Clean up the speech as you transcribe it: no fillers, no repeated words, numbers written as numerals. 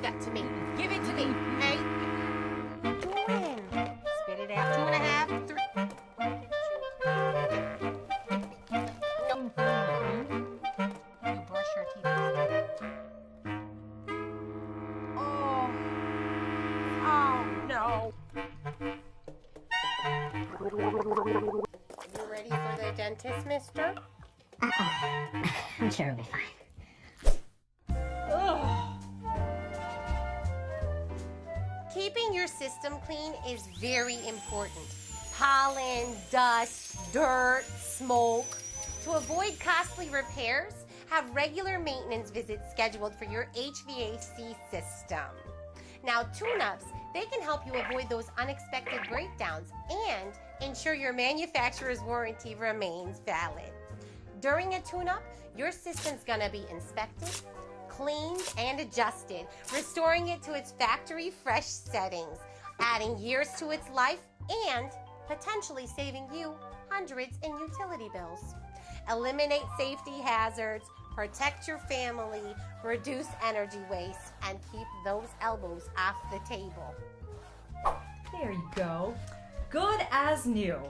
that to me. Give it to me. Hey. Spit it out. 2.5, 3. You brush your teeth. Oh. Oh, no. You ready for the dentist, mister? I'm sure it'll be fine. Keeping your system clean is very important. Pollen, dust, dirt, smoke. To avoid costly repairs, have regular maintenance visits scheduled for your HVAC system. Now, tune-ups, they can help you avoid those unexpected breakdowns and ensure your manufacturer's warranty remains valid. During a tune-up, your system's gonna be inspected, cleaned, and adjusted, restoring it to its factory fresh settings, adding years to its life, and potentially saving you hundreds in utility bills. Eliminate safety hazards, protect your family, reduce energy waste, and keep those elbows off the table. There you go. Good as new.